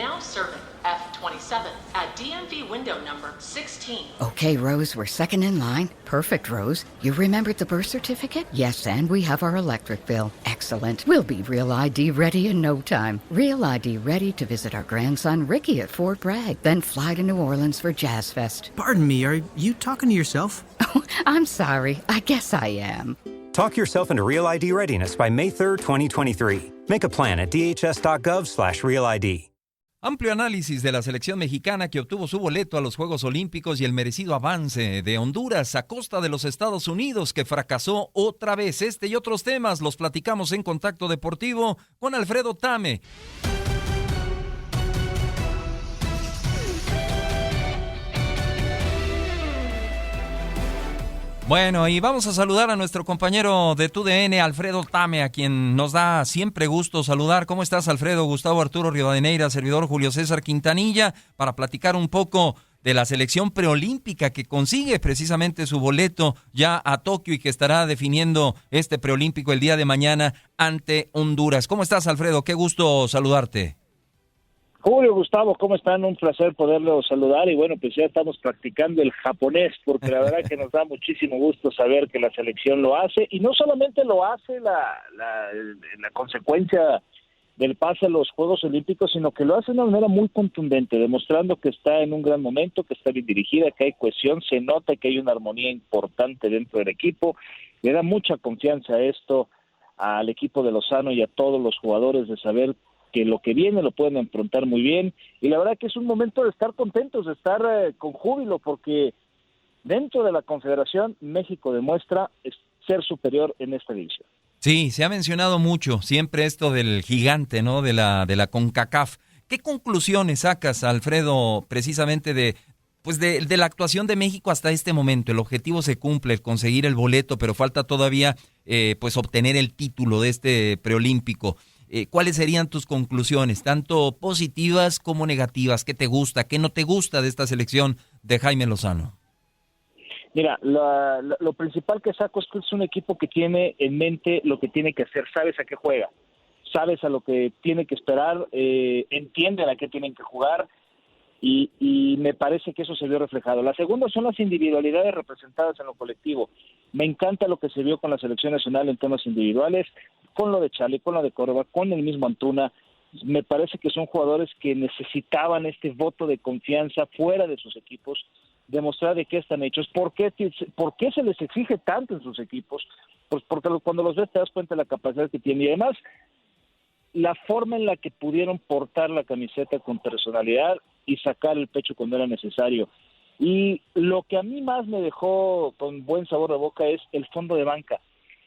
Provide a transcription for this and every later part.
Now serving F-27 at DMV window number 16. Okay, Rose, we're second in line. Perfect, Rose. You remembered the birth certificate? Yes, and we have our electric bill. Excellent. We'll be Real ID ready in no time. Real ID ready to visit our grandson Ricky at Fort Bragg, then fly to New Orleans for Jazz Fest. Pardon me, are you talking to yourself? Oh, I'm sorry. I guess I am. Talk yourself into Real ID readiness by May 3rd, 2023. Make a plan at dhs.gov/realid. Amplio análisis de la selección mexicana que obtuvo su boleto a los Juegos Olímpicos y el merecido avance de Honduras a costa de los Estados Unidos, que fracasó otra vez. Este y otros temas los platicamos en Contacto Deportivo con Alfredo Tame. Bueno, y vamos a saludar a nuestro compañero de TUDN, Alfredo Tame, a quien nos da siempre gusto saludar. ¿Cómo estás, Alfredo? Gustavo Arturo Rivadeneira, servidor Julio César Quintanilla, para platicar un poco de la selección preolímpica que consigue precisamente su boleto ya a Tokio y que estará definiendo este preolímpico el día de mañana ante Honduras. ¿Cómo estás, Alfredo? Qué gusto saludarte. Julio, Gustavo, ¿cómo están? Un placer poderlos saludar y bueno, pues ya estamos practicando el japonés porque la verdad que nos da muchísimo gusto saber que la selección lo hace y no solamente lo hace la consecuencia del pase a los Juegos Olímpicos, sino que lo hace de una manera muy contundente, demostrando que está en un gran momento, que está bien dirigida, que hay cohesión, se nota que hay una armonía importante dentro del equipo, le da mucha confianza esto al equipo de Lozano y a todos los jugadores de saber que lo que viene lo pueden enfrentar muy bien, y la verdad que es un momento de estar contentos, de estar con júbilo, porque dentro de la Confederación México demuestra ser superior en esta división. Sí, se ha mencionado mucho siempre esto del gigante, ¿no? De la CONCACAF. ¿Qué conclusiones sacas, Alfredo, precisamente de la actuación de México hasta este momento? El objetivo se cumple, el conseguir el boleto, pero falta todavía obtener el título de este preolímpico. ¿Cuáles serían tus conclusiones, tanto positivas como negativas? ¿Qué te gusta, qué no te gusta de esta selección de Jaime Lozano? Mira, lo principal que saco es que es un equipo que tiene en mente lo que tiene que hacer, sabes a qué juega, sabes a lo que tiene que esperar, entienden a qué tienen que jugar y me parece que eso se vio reflejado. La segunda son las individualidades representadas en lo colectivo. Me encanta lo que se vio con la selección nacional en temas individuales, con lo de Charlie, con lo de Córdoba, con el mismo Antuna. Me parece que son jugadores que necesitaban este voto de confianza fuera de sus equipos, demostrar de qué están hechos, por qué se les exige tanto en sus equipos, pues porque cuando los ves te das cuenta de la capacidad que tienen y además la forma en la que pudieron portar la camiseta con personalidad y sacar el pecho cuando era necesario. Y lo que a mí más me dejó con buen sabor de boca es el fondo de banca.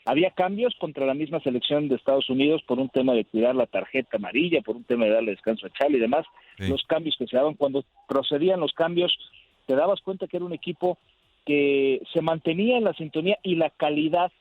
Había cambios contra la misma selección de Estados Unidos por un tema de cuidar la tarjeta amarilla, por un tema de darle descanso a Charlie y demás. Sí. Los cambios que se daban, cuando procedían los cambios, te dabas cuenta que era un equipo que se mantenía en la sintonía y la calidad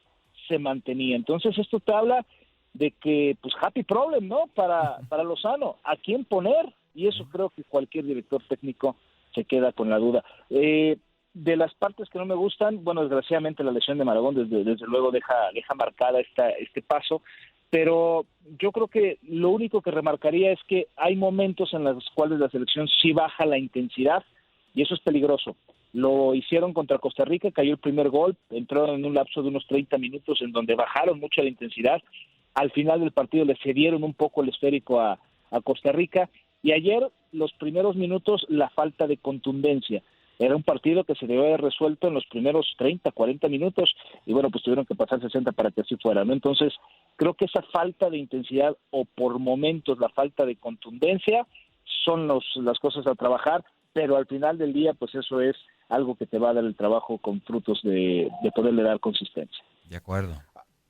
se mantenía. Entonces esto te habla de que, pues, happy problem, ¿no? Para Lozano, ¿a quién poner? Y eso creo que cualquier director técnico se queda con la duda. De las partes que no me gustan, bueno, desgraciadamente la lesión de Malagón desde luego deja marcada este paso, pero yo creo que lo único que remarcaría es que hay momentos en los cuales la selección sí baja la intensidad y eso es peligroso. Lo hicieron contra Costa Rica, cayó el primer gol, entraron en un lapso de unos 30 minutos en donde bajaron mucho la intensidad, al final del partido le cedieron un poco el esférico a Costa Rica, y ayer los primeros minutos la falta de contundencia. Era un partido que se debió haber resuelto en los primeros 30, 40 minutos y bueno, pues tuvieron que pasar 60 para que así fuera, ¿no? Entonces, creo que esa falta de intensidad o por momentos la falta de contundencia son las cosas a trabajar, pero al final del día, pues eso es algo que te va a dar el trabajo con frutos de poderle dar consistencia. De acuerdo.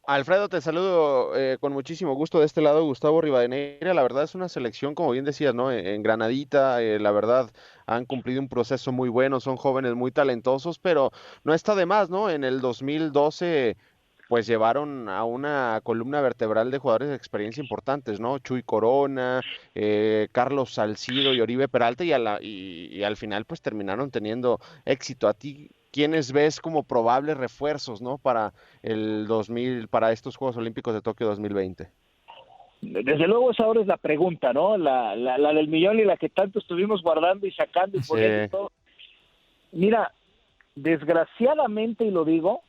Alfredo, te saludo con muchísimo gusto de este lado, Gustavo Rivadeneira. La verdad es una selección, como bien decías, ¿no? En granadita, la verdad han cumplido un proceso muy bueno, son jóvenes muy talentosos, pero no está de más, ¿no? En el 2012 pues llevaron a una columna vertebral de jugadores de experiencia importantes, ¿no? Chuy Corona, Carlos Salcido y Oribe Peralta, y al final pues terminaron teniendo éxito. A ti, ¿quiénes ves como probables refuerzos, ¿no? para estos Juegos Olímpicos de Tokio 2020? Desde luego esa ahora es la pregunta, ¿no? La del millón y la que tanto estuvimos guardando y sacando y poniendo y todo. Mira, desgraciadamente, y lo digo,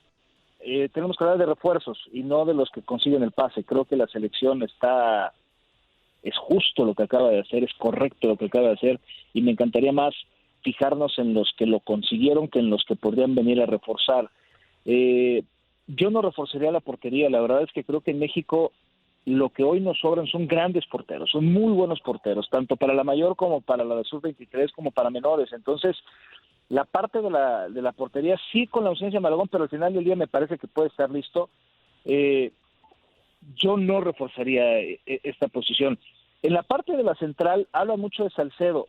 tenemos que hablar de refuerzos y no de los que consiguen el pase. Creo que la selección es justo lo que acaba de hacer, es correcto lo que acaba de hacer, y me encantaría más fijarnos en los que lo consiguieron que en los que podrían venir a reforzar. Yo no reforzaría la portería, la verdad es que creo que en México lo que hoy nos sobran son grandes porteros, son muy buenos porteros, tanto para la mayor como para la de sub-23 como para menores. Entonces, la parte de la portería sí con la ausencia de Malagón, pero al final del día me parece que puede estar listo. Yo no reforzaría esta posición. En la parte de la central habla mucho de Salcedo.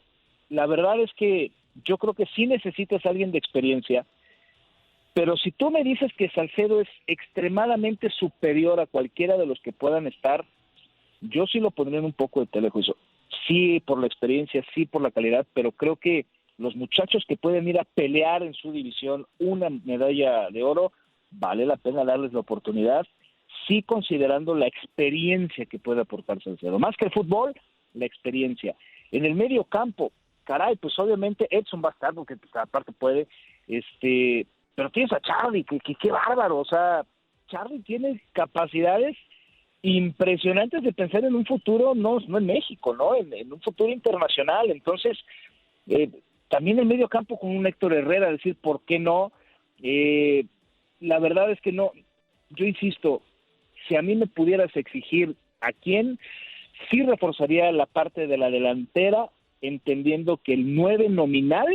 La verdad es que yo creo que sí necesitas a alguien de experiencia, pero si tú me dices que Salcedo es extremadamente superior a cualquiera de los que puedan estar, yo sí lo pondría en un poco de telejuicio. Sí por la experiencia, sí por la calidad, pero creo que los muchachos que pueden ir a pelear en su división una medalla de oro, vale la pena darles la oportunidad, sí considerando la experiencia que puede aportar Salcedo. Más que el fútbol, la experiencia. En el medio campo, caray, pues obviamente Edson va a estar, porque aparte puede, pero tienes a Charlie, que qué bárbaro, o sea, Charlie tiene capacidades impresionantes de pensar en un futuro, no en México, ¿no? En un futuro internacional. Entonces, también el medio campo con un Héctor Herrera, decir, ¿por qué no? La verdad es que no, yo insisto, si a mí me pudieras exigir a quién, sí reforzaría la parte de la delantera, entendiendo que el 9 nominal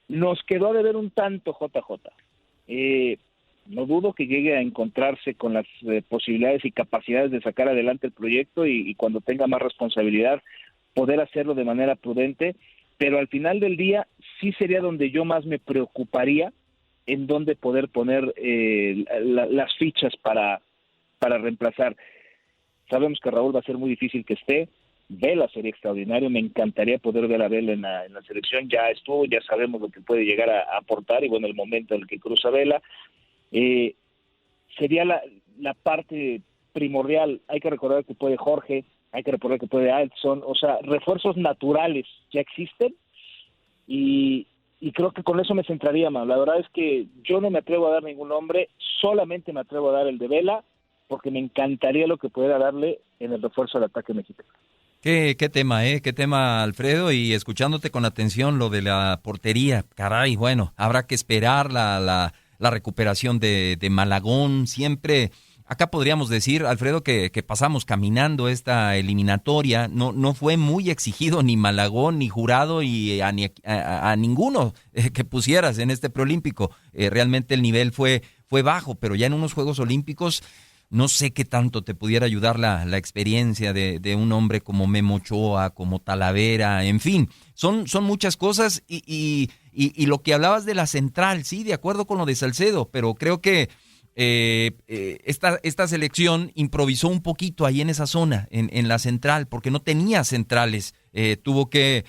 nos quedó a deber un tanto JJ. No dudo que llegue a encontrarse con las posibilidades y capacidades de sacar adelante el proyecto y cuando tenga más responsabilidad poder hacerlo de manera prudente, pero al final del día sí sería donde yo más me preocuparía en dónde poder poner las fichas para reemplazar. Sabemos que Raúl va a ser muy difícil que esté. Vela sería extraordinario, me encantaría poder ver a Vela en la selección, ya estuvo, ya sabemos lo que puede llegar a aportar, y bueno, el momento en el que cruza Vela, sería la parte primordial. Hay que recordar que puede Jorge, hay que recordar que puede Edson, o sea, refuerzos naturales ya existen, y creo que con eso me centraría más. La verdad es que yo no me atrevo a dar ningún nombre, solamente me atrevo a dar el de Vela, porque me encantaría lo que pudiera darle en el refuerzo del ataque mexicano. Qué tema, qué tema, Alfredo, y escuchándote con atención lo de la portería, caray, bueno, habrá que esperar la recuperación de Malagón. Siempre, acá podríamos decir, Alfredo, que pasamos caminando esta eliminatoria, no fue muy exigido ni Malagón ni Jurado y a ninguno que pusieras en este preolímpico. Realmente el nivel fue bajo, pero ya en unos Juegos Olímpicos no sé qué tanto te pudiera ayudar la experiencia de un hombre como Memo Ochoa, como Talavera, en fin, son muchas cosas y lo que hablabas de la central, sí, de acuerdo con lo de Salcedo, pero creo que esta selección improvisó un poquito ahí en esa zona, en la central, porque no tenía centrales, tuvo que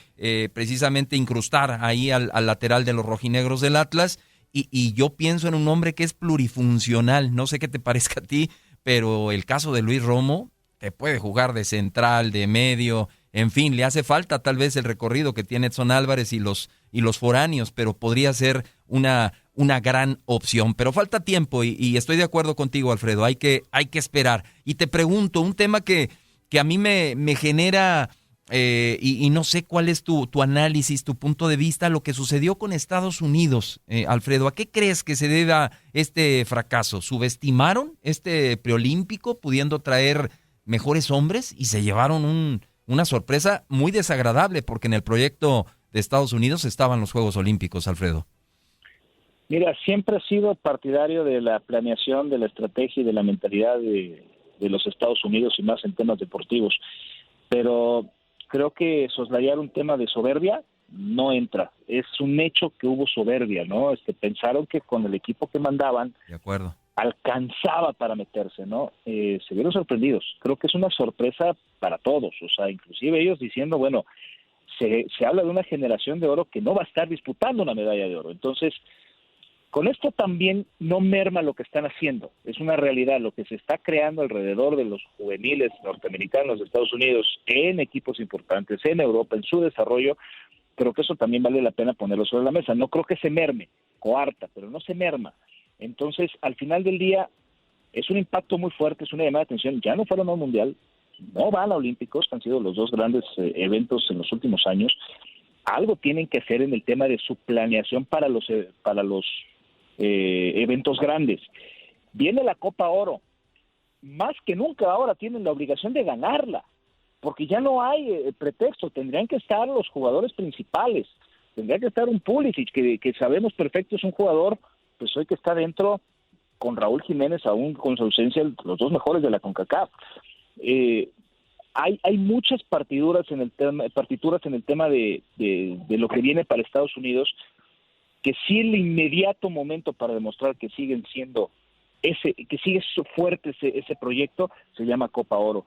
precisamente incrustar ahí al lateral de los rojinegros del Atlas, y yo pienso en un hombre que es plurifuncional, no sé qué te parezca a ti, pero el caso de Luis Romo te puede jugar de central, de medio, en fin, le hace falta tal vez el recorrido que tiene Edson Álvarez y los foráneos, pero podría ser una gran opción. Pero falta tiempo y estoy de acuerdo contigo, Alfredo, hay que esperar. Y te pregunto, un tema que a mí me genera, y no sé cuál es tu análisis, tu punto de vista, lo que sucedió con Estados Unidos, Alfredo. ¿A qué crees que se deba este fracaso? ¿Subestimaron este preolímpico pudiendo traer mejores hombres y se llevaron una sorpresa muy desagradable, porque en el proyecto de Estados Unidos estaban los Juegos Olímpicos, Alfredo? Mira, siempre he sido partidario de la planeación, de la estrategia y de la mentalidad de los Estados Unidos, y más en temas deportivos, pero creo que soslayar un tema de soberbia no entra. Es un hecho que hubo soberbia, ¿no? Pensaron que con el equipo que mandaban, de acuerdo, alcanzaba para meterse, ¿no? Se vieron sorprendidos. Creo que es una sorpresa para todos, o sea, inclusive ellos diciendo, bueno, se habla de una generación de oro que no va a estar disputando una medalla de oro. Entonces, Con esto también no merma lo que están haciendo, es una realidad, lo que se está creando alrededor de los juveniles norteamericanos de Estados Unidos en equipos importantes, en Europa, en su desarrollo, creo que eso también vale la pena ponerlo sobre la mesa. No creo que se merme, coarta, pero no se merma. Entonces, al final del día, es un impacto muy fuerte, es una llamada de atención. Ya no fueron a un mundial, no van a Olímpicos, han sido los dos grandes eventos en los últimos años. Algo tienen que hacer en el tema de su planeación para los eventos grandes. Viene la Copa Oro. Más que nunca ahora tienen la obligación de ganarla, porque ya no hay pretexto. Tendrían que estar los jugadores principales. Tendría que estar un Pulisic, que sabemos perfecto es un jugador, pues hoy que está dentro, con Raúl Jiménez aún con su ausencia, los dos mejores de la CONCACAF. Hay muchas partituras en el tema de lo que viene para Estados Unidos, que sí el inmediato momento para demostrar que siguen siendo que sigue fuerte ese proyecto se llama Copa Oro.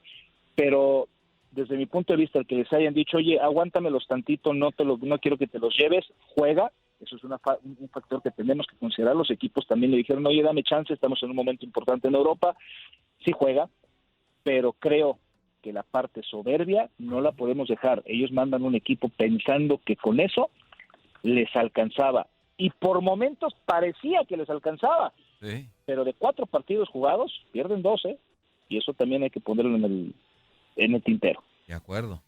Pero desde mi punto de vista, el que les hayan dicho, oye, aguántamelos tantito, no quiero que te los lleves, juega, eso es un factor que tenemos que considerar. Los equipos también le dijeron, oye, dame chance, estamos en un momento importante en Europa, sí juega, pero creo que la parte soberbia no la podemos dejar. Ellos mandan un equipo pensando que con eso les alcanzaba, y por momentos parecía que les alcanzaba, sí. Pero de 4 partidos jugados, pierden 12, y eso también hay que ponerlo en el tintero. De acuerdo.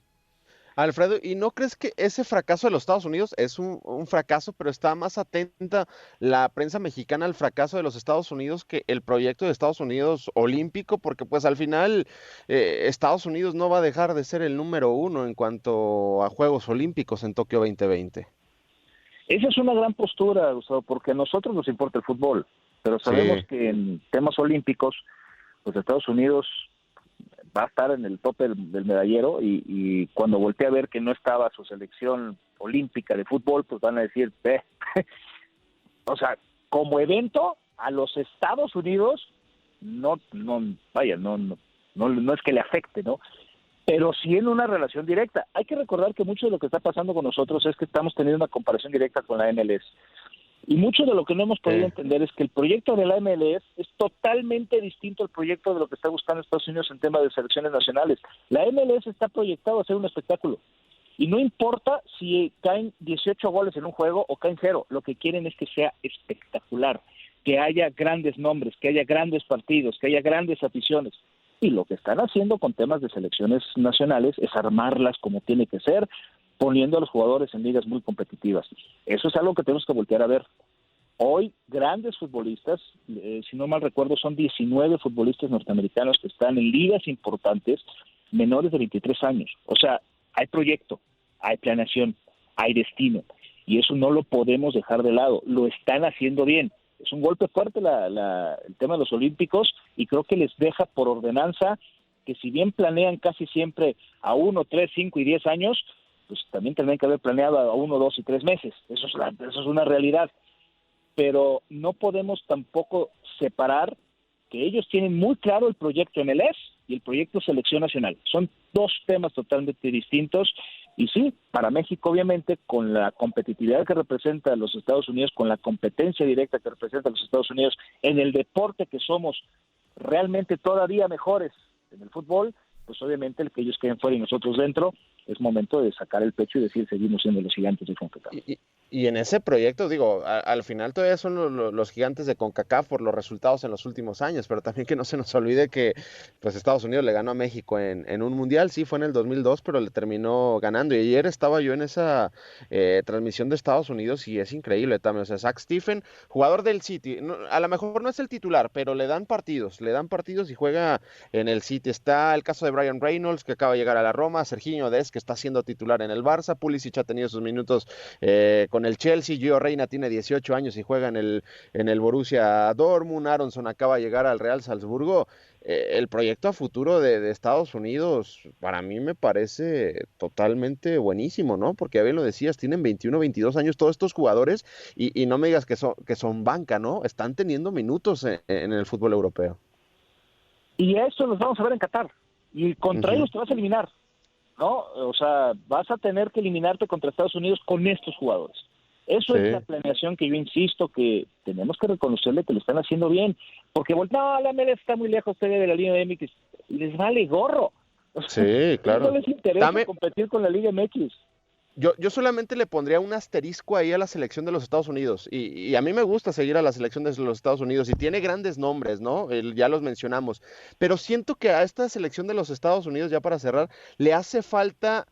Alfredo, ¿y no crees que ese fracaso de los Estados Unidos es un fracaso, pero está más atenta la prensa mexicana al fracaso de los Estados Unidos que el proyecto de Estados Unidos olímpico? Porque pues al final Estados Unidos no va a dejar de ser el número 1 en cuanto a Juegos Olímpicos en Tokio 2020. Esa es una gran postura, Gustavo, porque a nosotros nos importa el fútbol, pero sabemos que en temas olímpicos, pues Estados Unidos va a estar en el tope del medallero, y cuando volteé a ver que no estaba su selección olímpica de fútbol, pues van a decir, o sea, como evento a los Estados Unidos no es que le afecte, ¿no? Pero sí en una relación directa. Hay que recordar que mucho de lo que está pasando con nosotros es que estamos teniendo una comparación directa con la MLS. Y mucho de lo que no hemos podido entender es que el proyecto de la MLS es totalmente distinto al proyecto de lo que está buscando Estados Unidos en tema de selecciones nacionales. La MLS está proyectado a ser un espectáculo. Y no importa si caen 18 goles en un juego o caen 0. Lo que quieren es que sea espectacular, que haya grandes nombres, que haya grandes partidos, que haya grandes aficiones. Y lo que están haciendo con temas de selecciones nacionales es armarlas como tiene que ser, poniendo a los jugadores en ligas muy competitivas. Eso es algo que tenemos que voltear a ver. Hoy, grandes futbolistas, si no mal recuerdo, son 19 futbolistas norteamericanos que están en ligas importantes, menores de 23 años. O sea, hay proyecto, hay planeación, hay destino, y eso no lo podemos dejar de lado. Lo están haciendo bien. Es un golpe fuerte el tema de los Olímpicos, y creo que les deja por ordenanza que si bien planean casi siempre a 1, 3, 5 y 10 años, pues también tendrían que haber planeado a 1, 2 y 3 meses. Eso es una realidad. Pero no podemos tampoco separar que ellos tienen muy claro el proyecto MLS y el proyecto Selección Nacional. Son dos temas totalmente distintos. Y sí, para México, obviamente, con la competitividad que representa a los Estados Unidos, con la competencia directa que representa a los Estados Unidos, en el deporte que somos realmente todavía mejores en el fútbol, pues obviamente el que ellos queden fuera y nosotros dentro, es momento de sacar el pecho y decir, seguimos siendo los gigantes de CONCACAF. Y en ese proyecto, digo, al final todavía son los gigantes de CONCACAF por los resultados en los últimos años, pero también que no se nos olvide que pues Estados Unidos le ganó a México en un mundial, sí, fue en el 2002, pero le terminó ganando. Y ayer estaba yo en esa transmisión de Estados Unidos y es increíble también. O sea, Zach Steffen, jugador del City, a lo mejor no es el titular, pero le dan partidos y juega en el City. Está el caso de Brian Reynolds, que acaba de llegar a la Roma, Serginho Dest, que está siendo titular en el Barça, Pulisic ha tenido sus minutos con el Chelsea, Gio Reyna tiene 18 años y juega en el Borussia Dortmund, Aronson acaba de llegar al Real Salzburgo. El proyecto a futuro de Estados Unidos para mí me parece totalmente buenísimo, ¿no? Porque ya bien lo decías, tienen 21, 22 años todos estos jugadores y no me digas que son banca, ¿no? Están teniendo minutos en el fútbol europeo. Y a eso los vamos a ver en Qatar, y contra ellos te vas a eliminar, ¿no? O sea, vas a tener que eliminarte contra Estados Unidos con estos jugadores. Eso Sí. es la planeación que yo insisto que tenemos que reconocerle que lo están haciendo bien, porque no, la MLS está muy lejos todavía de la Liga MX, les vale gorro. O sea, Sí, claro. no les interesa Dame- competir con la Liga MX. Yo solamente le pondría un asterisco ahí a la selección de los Estados Unidos. Y a mí me gusta seguir a la selección de los Estados Unidos. Y tiene grandes nombres, ¿no? Ya los mencionamos. Pero siento que a esta selección de los Estados Unidos, ya para cerrar, le hace falta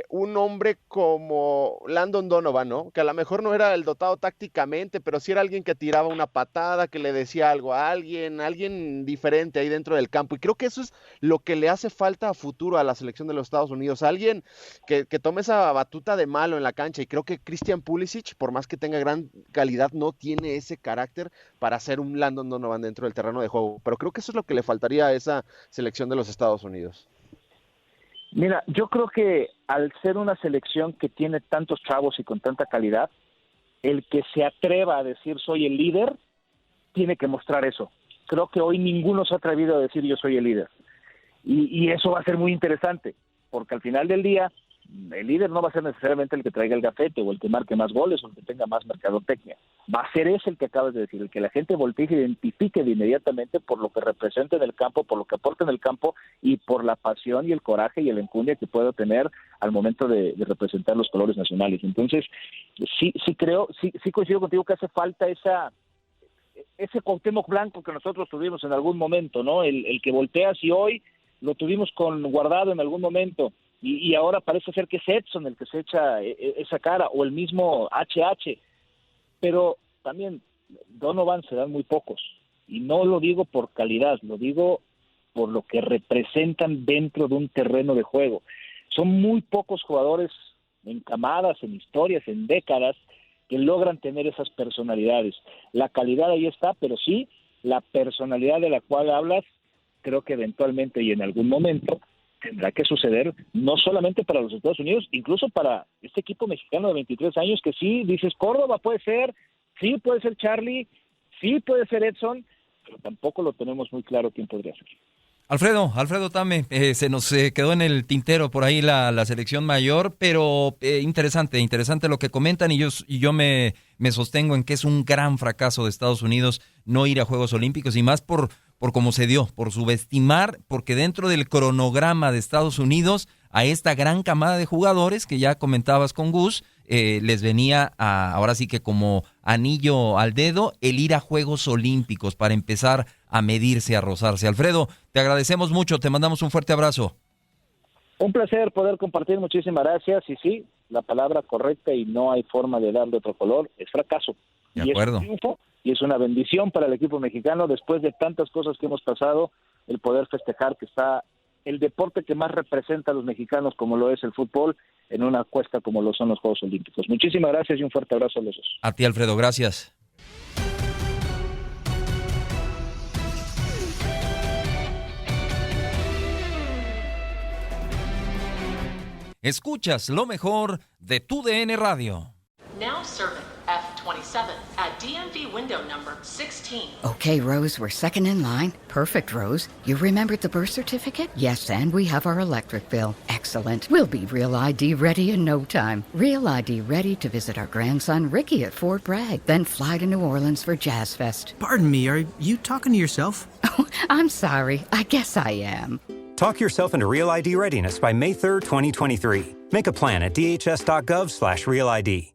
un hombre como Landon Donovan, ¿no? Que a lo mejor no era el dotado tácticamente, pero sí era alguien que tiraba una patada, que le decía algo a alguien diferente ahí dentro del campo. Y creo que eso es lo que le hace falta a futuro a la selección de los Estados Unidos. Alguien que tome esa batuta de malo en la cancha. Y creo que Christian Pulisic, por más que tenga gran calidad, no tiene ese carácter para ser un Landon Donovan dentro del terreno de juego. Pero creo que eso es lo que le faltaría a esa selección de los Estados Unidos. Mira, yo creo que al ser una selección que tiene tantos chavos y con tanta calidad, el que se atreva a decir soy el líder, tiene que mostrar eso. Creo que hoy ninguno se ha atrevido a decir yo soy el líder. Y eso va a ser muy interesante, porque al final del día, el líder no va a ser necesariamente el que traiga el gafete o el que marque más goles o el que tenga más mercadotecnia. Va a ser ese el que acabas de decir, el que la gente voltee y se identifique de inmediatamente por lo que representa en el campo, por lo que aporta en el campo y por la pasión y el coraje y el enjundia que pueda tener al momento de representar los colores nacionales. Entonces, sí coincido contigo que hace falta ese Cuauhtémoc Blanco que nosotros tuvimos en algún momento, ¿no? El que volteas y hoy lo tuvimos con Guardado en algún momento. Y ahora parece ser que es Edson el que se echa esa cara, o el mismo HH, pero también Donovan se dan muy pocos, y no lo digo por calidad, lo digo por lo que representan dentro de un terreno de juego. Son muy pocos jugadores en camadas, en historias, en décadas, que logran tener esas personalidades. La calidad ahí está, pero sí, la personalidad de la cual hablas, creo que eventualmente y en algún momento tendrá que suceder, no solamente para los Estados Unidos, incluso para este equipo mexicano de 23 años, que sí, dices, Córdoba puede ser, sí puede ser Charlie, sí puede ser Edson, pero tampoco lo tenemos muy claro quién podría ser. Alfredo Tame, se nos quedó en el tintero por ahí la selección mayor, pero interesante lo que comentan, y yo me sostengo en que es un gran fracaso de Estados Unidos no ir a Juegos Olímpicos, y más por cómo se dio, por subestimar, porque dentro del cronograma de Estados Unidos a esta gran camada de jugadores que ya comentabas con Gus, les venía ahora sí que como anillo al dedo el ir a Juegos Olímpicos para empezar a medirse, a rozarse. Alfredo, te agradecemos mucho, te mandamos un fuerte abrazo. Un placer poder compartir, muchísimas gracias, y sí, la palabra correcta y no hay forma de darle otro color, es fracaso. De y acuerdo. Es un triunfo y es una bendición para el equipo mexicano después de tantas cosas que hemos pasado, el poder festejar que está el deporte que más representa a los mexicanos, como lo es el fútbol, en una cuesta como lo son los Juegos Olímpicos. Muchísimas gracias y un fuerte abrazo a los dos. A ti, Alfredo, gracias. Escuchas lo mejor de tu DN Radio. Now serving F27 at DMV window number 16. Okay, Rose, we're second in line. Perfect, Rose. You remembered the birth certificate? Yes, and we have our electric bill. Excellent. We'll be Real ID ready in no time. Real ID ready to visit our grandson Ricky at Fort Bragg, then fly to New Orleans for Jazz Fest. Pardon me, are you talking to yourself? Oh, I'm sorry. I guess I am. Talk yourself into Real ID readiness by May 3rd, 2023. Make a plan at dhs.gov/RealID.